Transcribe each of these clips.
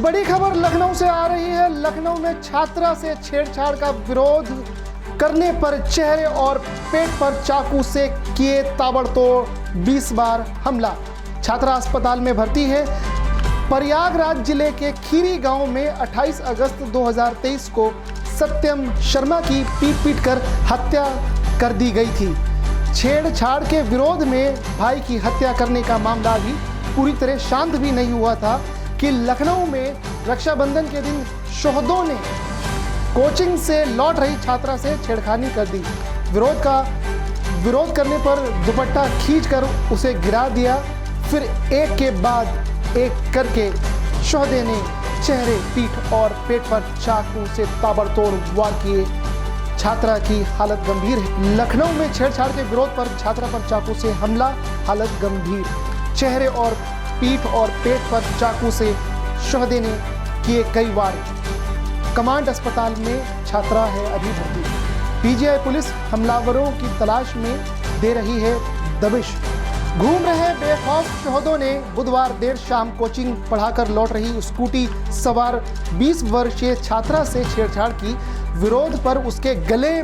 बड़ी खबर लखनऊ से आ रही है। लखनऊ में छात्रा से छेड़छाड़ का विरोध करने पर चेहरे और पेट पर चाकू से किए ताबड़तोड़ 20 बार हमला। छात्रा अस्पताल में भर्ती है। प्रयागराज जिले के खीरी गांव में 28 अगस्त 2023 को सत्यम शर्मा की पीट कर हत्या कर दी गई थी। छेड़छाड़ के विरोध में भाई की हत्या करने का मामला भी पूरी तरह शांत भी नहीं हुआ था कि लखनऊ में रक्षाबंधन के दिन शोहदों ने कोचिंग से लौट रही छात्रा से छेड़खानी कर दी। विरोध करने पर दुपट्टा खींचकर उसे गिरा दिया। फिर एक के बाद एक करके शोहदे ने चेहरे, पीठ और पेट पर चाकू से ताबड़तोड़ वार किए। छात्रा की हालत गंभीर है। लखनऊ में छेड़छाड़ के विरोध पर छात्रा पर चाकू से हमला, हालत गंभीर। चेहरे और पीठ और पेट पर चाकू से शोहदे ने किए कई वार। कमांड अस्पताल में छात्रा है अभी भर्ती। पीजीआई पुलिस हमलावरों की तलाश में दे रही है दबिश। घूम रहे बेखौफ शोहदों ने बुधवार देर शाम कोचिंग पढ़ाकर लौट रही स्कूटी सवार 20 वर्षीय छात्रा से छेड़छाड़ की। विरोध पर उसके गले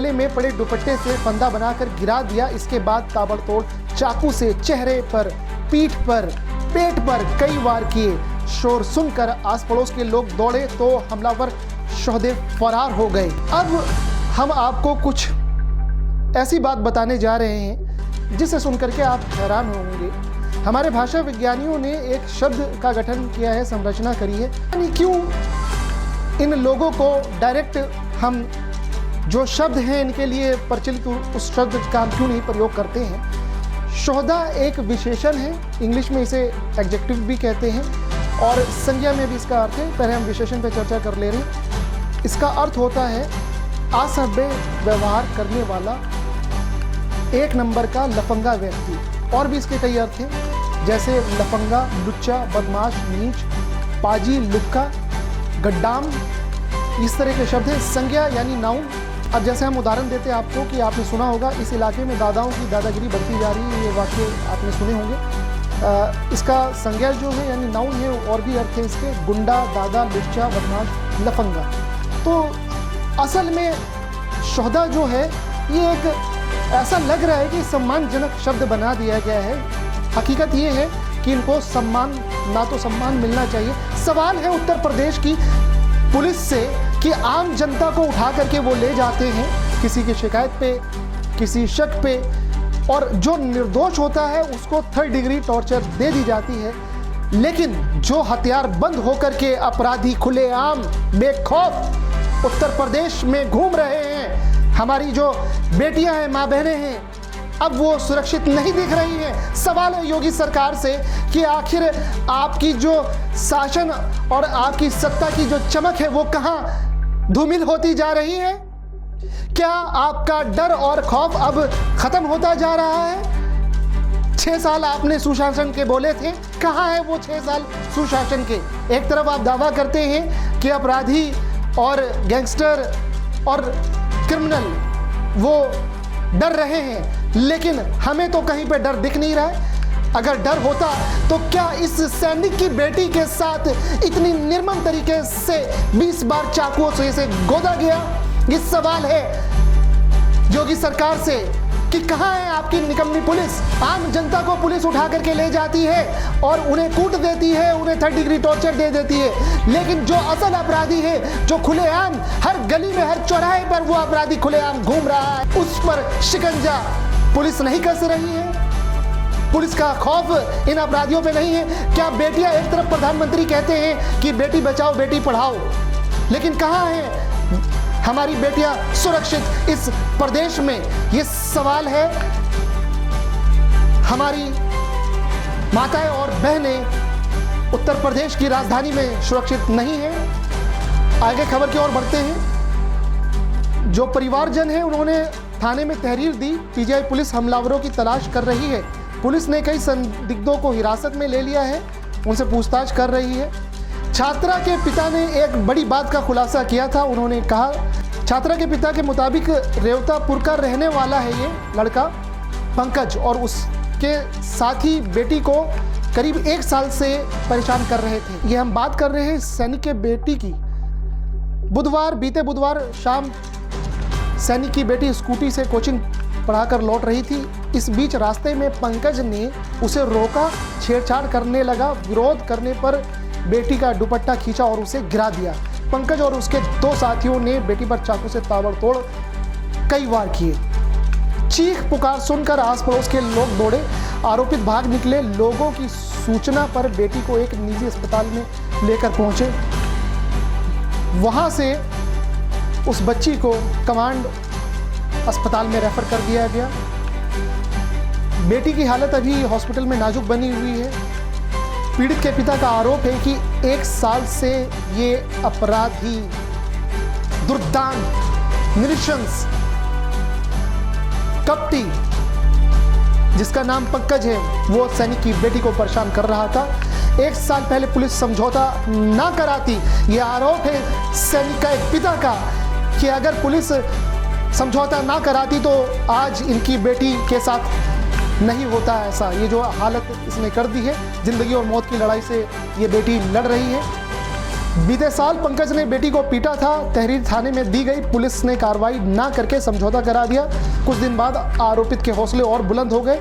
में पड़े दुपट्टे से फंदा बनाकर गिरा दिया। इसके बाद ताबड़तोड़ चाकू से चेहरे पर, पीठ पर, पेट पर कई वार किए। शोर सुनकर आस पड़ोस के लोग दौड़े तो हमलावर शोहदे फरार हो गए। अब हम आपको कुछ ऐसी बात बताने जा रहे हैं जिसे सुनकर के आप हैरान होंगे। हमारे भाषा विज्ञानियों ने एक शब्द का गठन किया है, संरचना करी है। यानी क्यों इन लोगों को डायरेक्ट हम जो शब्द हैं इनके लिए प्रचलित उस शब्द का हम क्यों नहीं प्रयोग करते हैं। शोहदा एक विशेषण है, इंग्लिश में इसे एडजेक्टिव भी कहते हैं और संज्ञा में भी इसका अर्थ है। पहले हम विशेषण पे चर्चा कर ले रहे हैं। इसका अर्थ होता है असभ्य व्यवहार करने वाला, एक नंबर का लफंगा व्यक्ति। और भी इसके कई अर्थ हैं, जैसे लफंगा, लुच्चा, बदमाश, नीच, पाजी, लुक्का, गड्डाम, इस तरह के शब्द हैं। संज्ञा यानी नाउन। अब जैसे हम उदाहरण देते हैं आपको कि आपने सुना होगा इस इलाके में दादाओं की दादागिरी बढ़ती जा रही है, ये वाक्य आपने सुने होंगे। इसका संज्ञा जो है यानी नाउन है। और भी अर्थ है इसके, गुंडा, दादा, लुच्चा, बदमाश, लफंगा। तो असल में शोहदा जो है ये एक ऐसा लग रहा है कि सम्मानजनक शब्द बना दिया गया है। हकीकत ये है कि इनको सम्मान, ना तो सम्मान मिलना चाहिए। सवाल है उत्तर प्रदेश की पुलिस से कि आम जनता को उठा करके वो ले जाते हैं किसी की शिकायत पे, किसी शक पे, और जो निर्दोष होता है उसको 3rd डिग्री टॉर्चर दे दी जाती है। लेकिन जो हथियार बंद होकर के अपराधी खुलेआम बेखौफ उत्तर प्रदेश में घूम रहे हैं, हमारी जो बेटियां हैं, माँ बहनें हैं, अब वो सुरक्षित नहीं दिख रही हैं। सवाल है योगी सरकार से कि आखिर आपकी जो शासन और आपकी सत्ता की जो चमक है वो कहाँ धूमिल होती जा रही है। क्या आपका डर और खौफ अब खत्म होता जा रहा है। 6 साल आपने सुशासन के बोले थे, कहाँ है वो 6 साल सुशासन के। एक तरफ आप दावा करते हैं कि अपराधी और गैंगस्टर और क्रिमिनल वो डर रहे हैं, लेकिन हमें तो कहीं पे डर दिख नहीं रहा है। अगर डर होता तो क्या इस सैनिक की बेटी के साथ इतनी निर्मम तरीके से 20 बार चाकुओं से इसे गोदा गया। ये सवाल है योगी सरकार से कि कहाँ है आपकी निकम्मी पुलिस। आम जनता को पुलिस उठा करके ले जाती है और उन्हें कूट देती है, उन्हें 3rd डिग्री टॉर्चर दे देती है। लेकिन जो असल अपराधी है, जो खुलेआम हर गली में, हर चौराहे पर वो अपराधी खुलेआम घूम रहा है, उस पर शिकंजा पुलिस नहीं कस रही है। पुलिस का खौफ इन अपराधियों पे नहीं है। क्या बेटियां, एक तरफ प्रधानमंत्री कहते हैं कि बेटी बचाओ बेटी पढ़ाओ, लेकिन कहाँ है हमारी बेटियां सुरक्षित इस प्रदेश में। ये सवाल है। हमारी माताएं और बहनें उत्तर प्रदेश की राजधानी में सुरक्षित नहीं है। आगे खबर की ओर बढ़ते हैं। जो परिवारजन है उन्होंने थाने में तहरीर दी। पीजीआई पुलिस हमलावरों की तलाश कर रही है। पुलिस ने कई संदिग्धों को हिरासत में ले लिया है, उनसे पूछताछ कर रही है। छात्रा के पिता ने एक बड़ी बात का खुलासा किया था। उन्होंने कहा, छात्रा के पिता के मुताबिक रेवतापुर का रहने वाला है ये लड़का पंकज, और उसके साथ ही बेटी को करीब 1 साल से परेशान कर रहे थे। ये हम बात कर रहे हैं सैनिक के बेटी की। बीते बुधवार शाम सैनिक की बेटी स्कूटी से कोचिंग पढ़ाकर लौट रही थी। इस बीच रास्ते में पंकज ने उसे रोका, छेड़छाड़ करने लगा। विरोध करने पर बेटी का दुपट्टा खींचा और उसे गिरा दिया। पंकज और उसके 2 साथियों ने बेटी पर चाकू से ताबड़तोड़ कई वार किए। चीख पुकार सुनकर आस पड़ोस के लोग दौड़े। आरोपित भाग निकले। लोगों की सूचना पर बेटी को एक निजी अस्पताल में लेकर पहुंचे। वहां से उस बच्ची को कमांड अस्पताल में रेफर कर दिया गया। बेटी की हालत अभी हॉस्पिटल में नाजुक बनी हुई है। पीड़ित के पिता का आरोप है कि 1 साल से ये अपराधी, दुर्दांत, निरीशंस, कपटी, जिसका नाम पंकज है, वो सैनिक की बेटी को परेशान कर रहा था। 1 साल पहले पुलिस समझौता ना कराती, ये आरोप है सैनिक का एक पिता का कि अगर पुलिस समझौता ना कराती तो आज इनकी बेटी के साथ नहीं होता ऐसा। ये जो हालत इसने कर दी है, जिंदगी और मौत की लड़ाई से ये बेटी लड़ रही है। बीते साल पंकज ने बेटी को पीटा था। तहरीर थाने में दी गई। पुलिस ने कार्रवाई ना करके समझौता करा दिया। कुछ दिन बाद आरोपित के हौसले और बुलंद हो गए।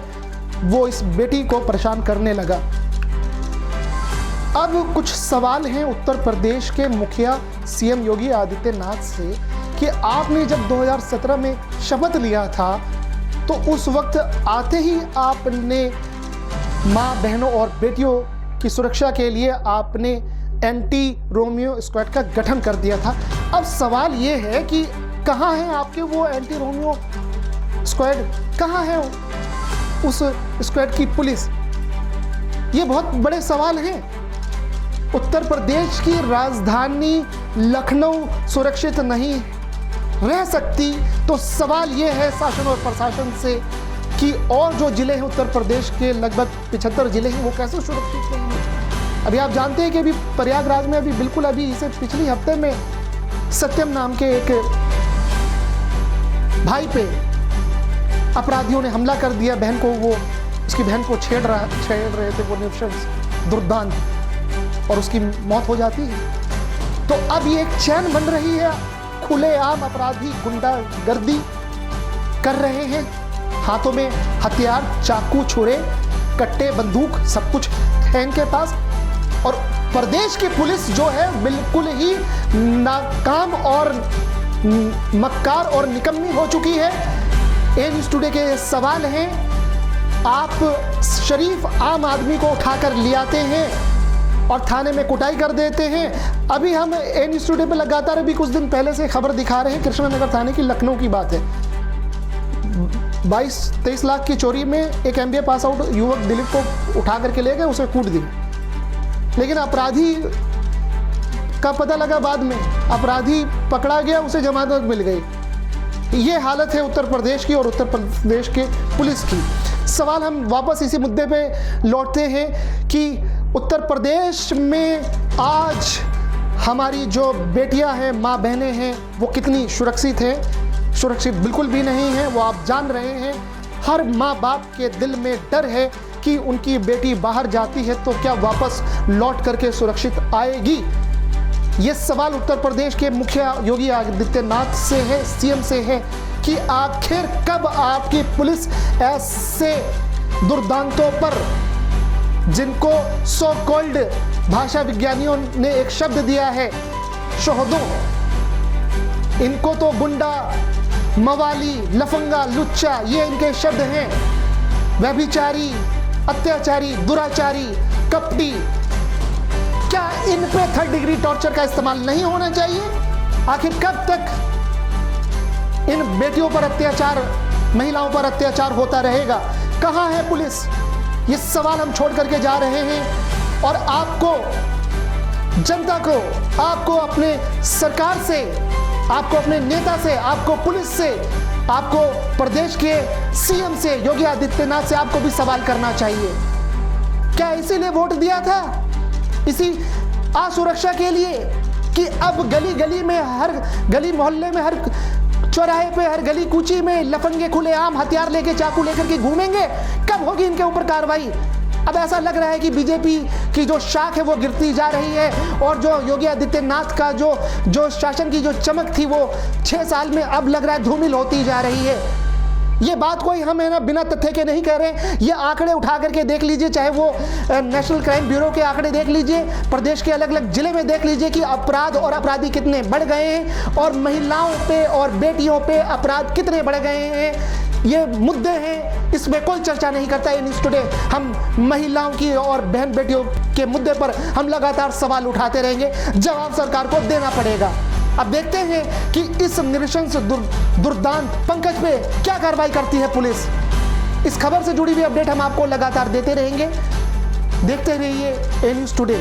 वो इस बेटी को परेशान करने लगा। अब कुछ सवाल हैं उत्तर प्रदेश के मुखिया सीएम योगी आदित्यनाथ से कि आपने जब 2017 में शपथ लिया था तो उस वक्त आते ही आपने माँ, बहनों और बेटियों की सुरक्षा के लिए आपने एंटी रोमियो स्क्वाड का गठन कर दिया था। अब सवाल ये है कि कहाँ है आपके वो एंटी रोमियो स्क्वाड, कहाँ है उस स्क्वाड की पुलिस? ये बहुत बड़े सवाल हैं। उत्तर प्रदेश की राजधानी लखनऊ सुरक्षित नहीं रह सकती, तो सवाल ये है शासन और प्रशासन से कि और जो जिले हैं उत्तर प्रदेश के लगभग 75 जिले हैं, वो कैसे सुरक्षित रहेंगे? अभी आप जानते हैं कि अभी प्रयागराज में अभी इसे पिछले हफ्ते में सत्यम नाम के एक भाई पे अपराधियों ने हमला कर दिया। बहन को, वो उसकी बहन को छेड़ रहे थे वो निरीशंस, दुर्दांत, और उसकी मौत हो जाती है। तो अब ये एक चैन बन रही है। खुलेआम अपराधी गुंडागर्दी कर रहे हैं। हाथों में हथियार, चाकू, छुरे, कट्टे, बंदूक, सब कुछ है इनके पास। और प्रदेश की पुलिस जो है बिल्कुल ही नाकाम और मक्कार और निकम्मी हो चुकी है। ए न्यूज़ टुडे के सवाल हैं, आप शरीफ आम आदमी को उठाकर ले आते हैं और थाने में कुटाई कर देते हैं। अभी हम ए न्यूज़ टुडे पे लगातार अभी कुछ दिन पहले से खबर दिखा रहे हैं। कृष्णनगर थाने की, लखनऊ की बात है। 22-23 लाख की चोरी में एक MBA पास आउट युवक दिलीप को उठा करके ले गए, उसे कूट दिया। लेकिन अपराधी का पता लगा बाद में, अपराधी पकड़ा गया, उसे जमानत मिल गई। ये हालत है उत्तर प्रदेश की और उत्तर प्रदेश के पुलिस की। सवाल हम वापस इसी मुद्दे पे लौटते हैं कि उत्तर प्रदेश में आज हमारी जो बेटियां हैं, माँ बहनें हैं, वो कितनी सुरक्षित हैं? सुरक्षित बिल्कुल भी नहीं है। वो आप जान रहे हैं, हर माँ बाप के दिल में डर है कि उनकी बेटी बाहर जाती है तो क्या वापस लौट करके सुरक्षित आएगी। ये सवाल उत्तर प्रदेश के मुखिया योगी आदित्यनाथ से है, सीएम से है कि आखिर कब आपकी पुलिस ऐसे दुर्दांतों पर, जिनको सो कॉल्ड भाषा विज्ञानियों ने एक शब्द दिया है शोहदों, इनको तो गुंडा, मवाली, लफंगा, लुच्चा, ये इनके शब्द हैं। व्यभिचारी, अत्याचारी, दुराचारी, कपटी, क्या इन पे 3rd डिग्री टॉर्चर का इस्तेमाल नहीं होना चाहिए? आखिर कब तक इन बेटियों पर अत्याचार, महिलाओं पर अत्याचार होता रहेगा? कहां है पुलिस? ये सवाल हम छोड़ करके जा रहे हैं और आपको, जनता को, आपको अपने सरकार से, आपको अपने नेता से, आपको पुलिस से, आपको प्रदेश के सीएम से, योगी आदित्यनाथ से आपको भी सवाल करना चाहिए। क्या इसीलिए वोट दिया था? इसी असुरक्षा के लिए कि अब गली गली में, हर गली मोहल्ले में, हर चौराहे पे, हर गली कूची में लफंगे खुलेआम हथियार लेके, चाकू लेकर के घूमेंगे? कब होगी इनके ऊपर कार्रवाई? अब ऐसा लग रहा है कि बीजेपी की जो शाख है वो गिरती जा रही है और जो योगी आदित्यनाथ का जो शासन की जो चमक थी वो 6 साल में अब लग रहा है धूमिल होती जा रही है। ये बात कोई हम है ना बिना तथ्य के नहीं कह रहे, ये आंकड़े उठा करके देख लीजिए, चाहे वो नेशनल क्राइम ब्यूरो के आंकड़े देख लीजिए, प्रदेश के अलग अलग जिले में देख लीजिए कि अपराध और अपराधी कितने बढ़ गए हैं और महिलाओं पे और बेटियों पे अपराध कितने बढ़ गए हैं। ये मुद्दे हैं, इसमें कोई चर्चा नहीं करता है न्यूज़ टुडे। हम महिलाओं की और बहन बेटियों के मुद्दे पर हम लगातार सवाल उठाते रहेंगे, जवाब सरकार को देना पड़ेगा। अब देखते हैं कि इस नृशंस दुर्दांत पंकज पे क्या कार्रवाई करती है पुलिस। इस खबर से जुड़ी हुई अपडेट हम आपको लगातार देते रहेंगे। देखते रहिए ए न्यूज़ टुडे।